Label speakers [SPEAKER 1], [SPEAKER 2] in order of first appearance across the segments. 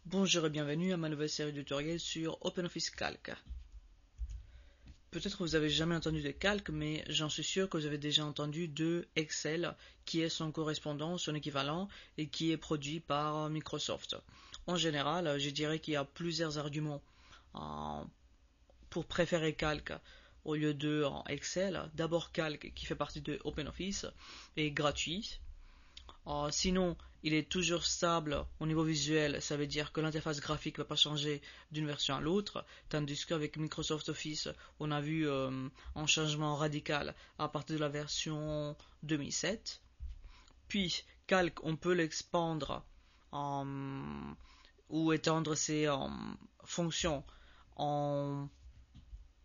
[SPEAKER 1] Bonjour et bienvenue à ma nouvelle série de tutoriels sur OpenOffice Calc. Peut-être que vous n'avez jamais entendu de Calc, mais j'en suis sûr que vous avez déjà entendu de Excel, qui est son correspondant, son équivalent, et qui est produit par Microsoft. En général, je dirais qu'il y a plusieurs arguments pour préférer Calc au lieu de Excel. D'abord, Calc, qui fait partie de OpenOffice, est gratuit. Sinon, il est toujours stable au niveau visuel, ça veut dire que l'interface graphique ne va pas changer d'une version à l'autre, tandis qu'avec Microsoft Office, on a vu un changement radical à partir de la version 2007. Puis, Calc, on peut l'expandre ou étendre ses fonctions en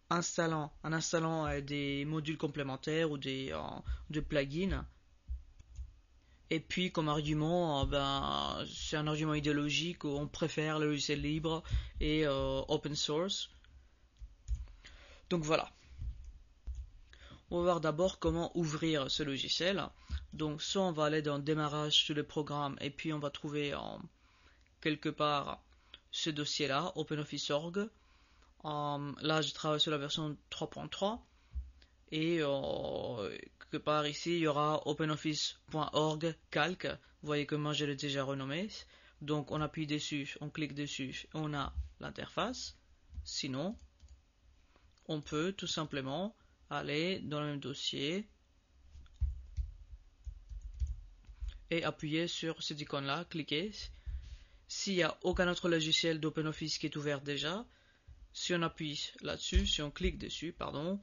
[SPEAKER 1] installant des modules complémentaires ou des plugins. Et puis, comme argument, c'est un argument idéologique où on préfère le logiciel libre et open source. Donc voilà. On va voir d'abord comment ouvrir ce logiciel. Donc, soit on va aller dans démarrage sur le programme et puis on va trouver quelque part ce dossier-là, OpenOffice.org. Là, je travaille sur la version 3.3. Et quelque part ici, il y aura openoffice.org calc. Vous voyez que moi je l'ai déjà renommé. Donc on appuie dessus, on clique dessus, on a l'interface. Sinon, on peut tout simplement aller dans le même dossier et appuyer sur cette icône-là, cliquer. S'il n'y a aucun autre logiciel d'OpenOffice qui est ouvert déjà, si on appuie là-dessus, si on clique dessus, pardon,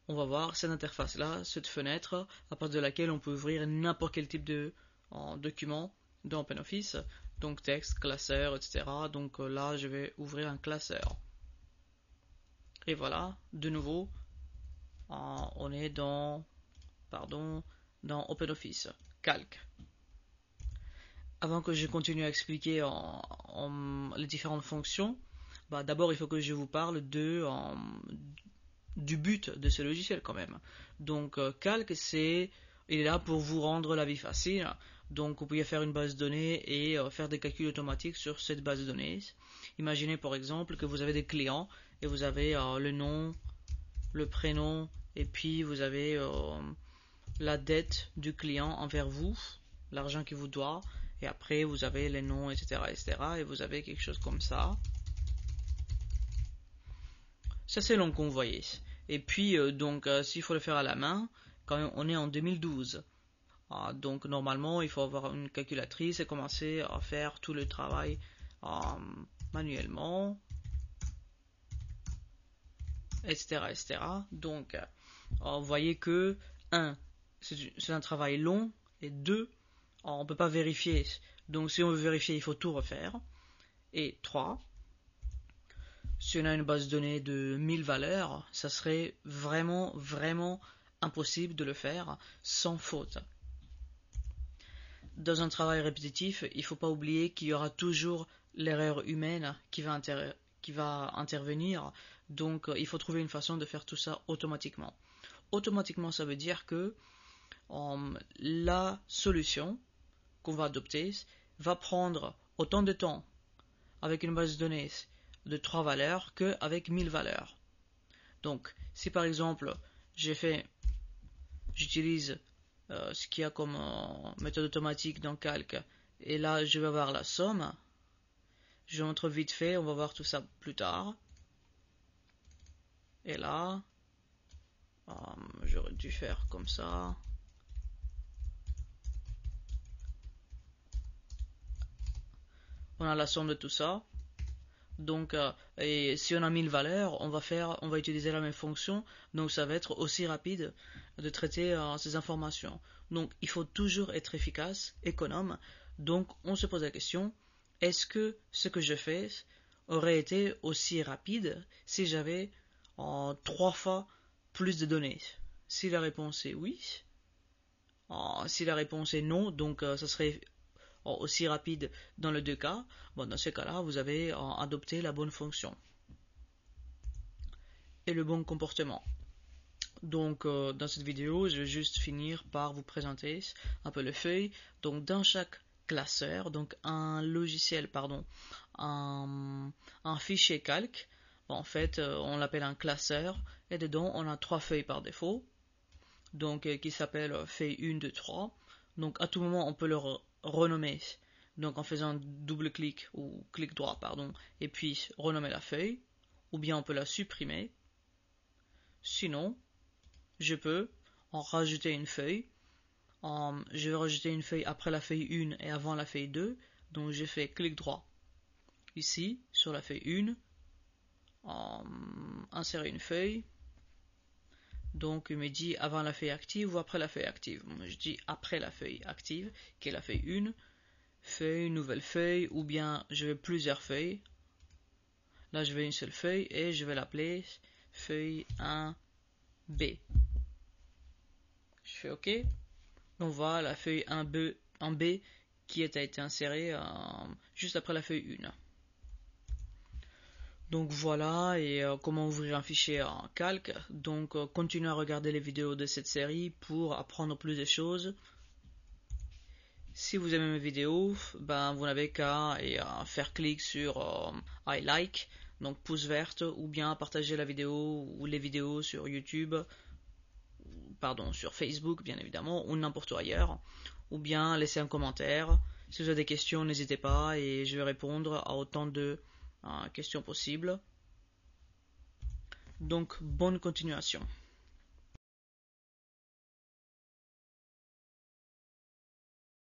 [SPEAKER 1] on va voir cette interface-là, cette fenêtre, à partir de laquelle on peut ouvrir n'importe quel type de document dans OpenOffice, donc texte, classeur, etc. Donc là, je vais ouvrir un classeur. Et voilà, de nouveau, on est dans OpenOffice, Calc. Avant que je continue à expliquer les différentes fonctions, d'abord il faut que je vous parle du but de ce logiciel quand même. Donc Calc, il est là pour vous rendre la vie facile. Donc vous pouvez faire une base de données et faire des calculs automatiques sur cette base de données. Imaginez par exemple que vous avez des clients et vous avez le nom, le prénom et puis vous avez la dette du client envers vous, l'argent qu'il vous doit, et après vous avez les noms, etc., et vous avez quelque chose comme ça. Ça c'est long qu'on voyait. Et puis s'il faut le faire à la main, quand même, on est en 2012. Donc normalement il faut avoir une calculatrice et commencer à faire tout le travail manuellement, etc. Donc vous voyez que 1, c'est un travail long, et 2, on ne peut pas vérifier. Donc si on veut vérifier, il faut tout refaire. Et 3, si on a une base de données de 1000 valeurs, ça serait vraiment impossible de le faire sans faute. Dans un travail répétitif, il ne faut pas oublier qu'il y aura toujours l'erreur humaine qui va intervenir. Donc il faut trouver une façon de faire tout ça automatiquement. Automatiquement, ça veut dire que la solution qu'on va adopter va prendre autant de temps avec une base de données de 3 valeurs qu'avec 1000 valeurs. Donc, si par exemple, j'utilise ce qu'il y a comme méthode automatique dans Calc, et là, je vais avoir la somme, je montre vite fait, on va voir tout ça plus tard. Et là, j'aurais dû faire comme ça. On a la somme de tout ça. Donc, et si on a 1000 valeurs, on va utiliser la même fonction. Donc, ça va être aussi rapide de traiter ces informations. Donc, il faut toujours être efficace, économe. Donc, on se pose la question, est-ce que ce que je fais aurait été aussi rapide si j'avais 3 fois plus de données? Si la réponse est oui, si la réponse est non, donc ça serait aussi rapide dans les deux cas, dans ce cas-là, vous avez adopté la bonne fonction et le bon comportement. Donc, dans cette vidéo, je vais juste finir par vous présenter un peu les feuilles. Donc, dans chaque classeur, donc un logiciel, pardon, un fichier calque. Bon, en fait, on l'appelle un classeur, et dedans on a 3 feuilles par défaut, donc qui s'appelle feuille 1, 2, 3. Donc à tout moment on peut le renommer, donc en faisant un double clic ou clic droit, pardon, et puis renommer la feuille, ou bien on peut la supprimer. Sinon, je peux en rajouter une feuille. Je vais rajouter une feuille après la feuille 1 et avant la feuille 2. Donc je fais clic droit ici sur la feuille 1, insérer une feuille. Donc il me dit avant la feuille active ou après la feuille active. Je dis après la feuille active, qui est la feuille 1, feuille, nouvelle feuille, ou bien je vais plusieurs feuilles. Là je vais une seule feuille et je vais l'appeler feuille 1B. Je fais OK. On voit la feuille 1B qui a été insérée juste après la feuille 1. Donc voilà, et comment ouvrir un fichier en calque. Donc continuez à regarder les vidéos de cette série pour apprendre plus de choses. Si vous aimez mes vidéos, vous n'avez qu'à faire clic sur I like, donc pouce verte, ou bien partager la vidéo ou les vidéos sur YouTube, sur Facebook bien évidemment, ou n'importe où ailleurs, ou bien laisser un commentaire. Si vous avez des questions, n'hésitez pas et je vais répondre à autant de questions possibles. Donc bonne continuation.